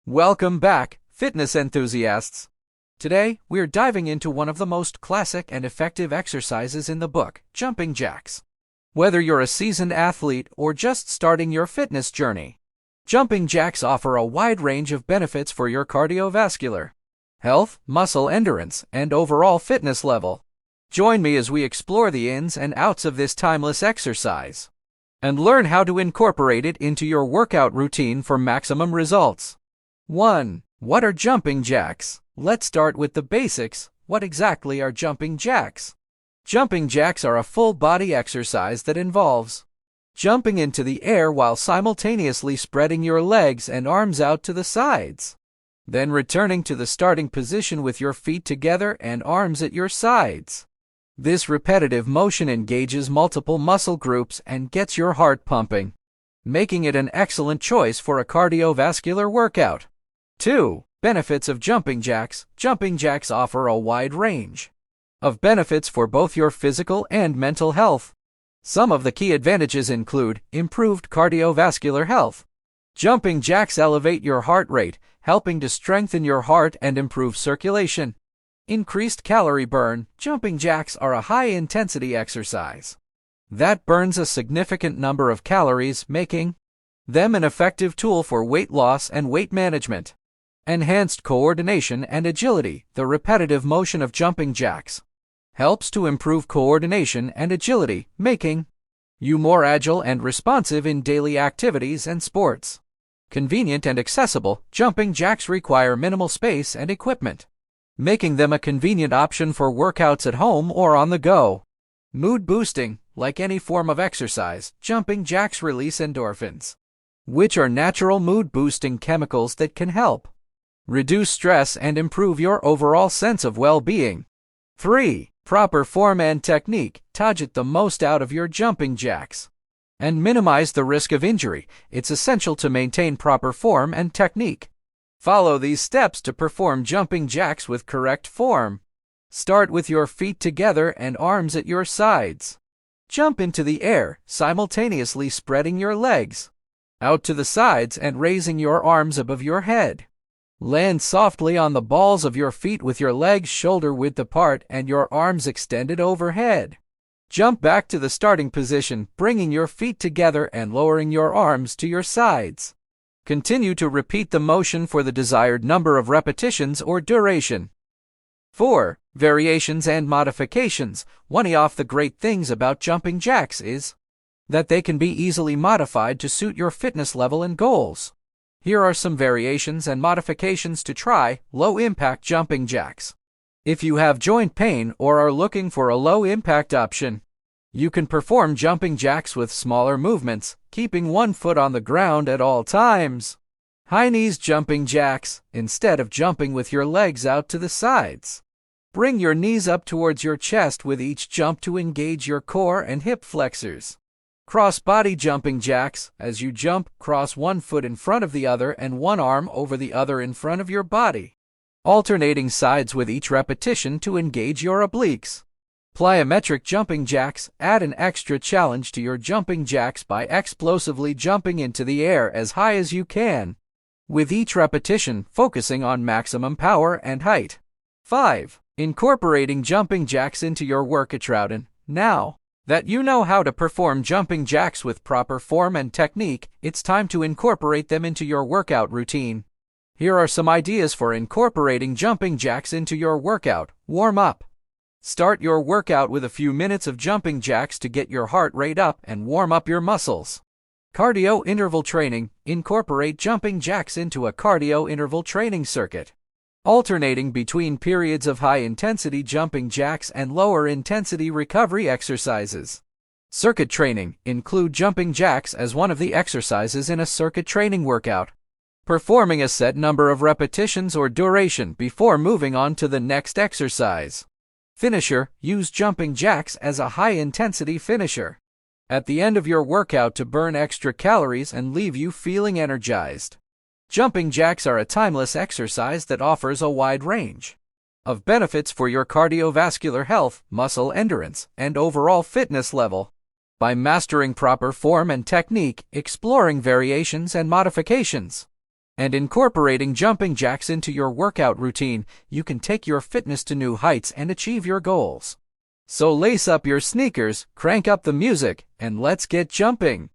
Welcome back, fitness enthusiasts. Today, we're diving into one of the most classic and effective exercises in the book, jumping jacks. Whether you're a seasoned athlete or just starting your fitness journey, jumping jacks offer a wide range of benefits for your cardiovascular health, muscle endurance, and overall fitness level. Join me as we explore the ins and outs of this timeless exercise and learn how to incorporate it into your workout routine for maximum results. 1. What are jumping jacks? Let's start with the basics. What exactly are jumping jacks? Jumping jacks are a full-body exercise that involves jumping into the air while simultaneously spreading your legs and arms out to the sides, then returning to the starting position with your feet together and arms at your sides. This repetitive motion engages multiple muscle groups and gets your heart pumping, making it an excellent choice for a cardiovascular workout. 2. Benefits of jumping jacks. Jumping jacks offer a wide range of benefits for both your physical and mental health. Some of the key advantages include improved cardiovascular health. Jumping jacks elevate your heart rate, helping to strengthen your heart and improve circulation. Increased calorie burn. Jumping jacks are a high-intensity exercise that burns a significant number of calories, making them an effective tool for weight loss and weight management. Enhanced coordination and agility. The repetitive motion of jumping jacks helps to improve coordination and agility, making you more agile and responsive in daily activities and sports. Convenient and accessible. Jumping jacks require minimal space and equipment, making them a convenient option for workouts at home or on the go. Mood boosting. Like any form of exercise, jumping jacks release endorphins, which are natural mood-boosting chemicals that can help reduce stress and improve your overall sense of well-being. 3. Proper form and technique. To get the most out of your jumping jacks and minimize the risk of injury, it's essential to maintain proper form and technique. Follow these steps to perform jumping jacks with correct form. Start with your feet together and arms at your sides. Jump into the air, simultaneously spreading your legs out to the sides and raising your arms above your head. Land softly on the balls of your feet with your legs shoulder-width apart and your arms extended overhead. Jump back to the starting position, bringing your feet together and lowering your arms to your sides. Continue to repeat the motion for the desired number of repetitions or duration. 4. Variations and modifications. One of the great things about jumping jacks is that they can be easily modified to suit your fitness level and goals. Here are some variations and modifications to try. Low-impact jumping jacks. If you have joint pain or are looking for a low-impact option, you can perform jumping jacks with smaller movements, keeping one foot on the ground at all times. High knees jumping jacks. Instead of jumping with your legs out to the sides, bring your knees up towards your chest with each jump to engage your core and hip flexors. Cross-body jumping jacks. As you jump, cross one foot in front of the other and one arm over the other in front of your body, alternating sides with each repetition to engage your obliques. Plyometric jumping jacks. Add an extra challenge to your jumping jacks by explosively jumping into the air as high as you can, with each repetition focusing on maximum power and height. 5. Incorporating jumping jacks into your workout routine. Now that you know how to perform jumping jacks with proper form and technique, it's time to incorporate them into your workout routine. Here are some ideas for incorporating jumping jacks into your workout. Warm up. Start your workout with a few minutes of jumping jacks to get your heart rate up and warm up your muscles. Cardio interval training. Incorporate jumping jacks into a cardio interval training circuit, alternating between periods of high-intensity jumping jacks and lower-intensity recovery exercises. Circuit training. Include jumping jacks as one of the exercises in a circuit training workout, performing a set number of repetitions or duration before moving on to the next exercise. Finisher. Use jumping jacks as a high-intensity finisher at the end of your workout to burn extra calories and leave you feeling energized. Jumping jacks are a timeless exercise that offers a wide range of benefits for your cardiovascular health, muscle endurance, and overall fitness level. By mastering proper form and technique, exploring variations and modifications, And incorporating jumping jacks into your workout routine, you can take your fitness to new heights and achieve your goals. So lace up your sneakers, crank up the music, and let's get jumping.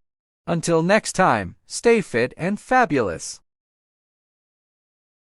Until next time, stay fit and fabulous.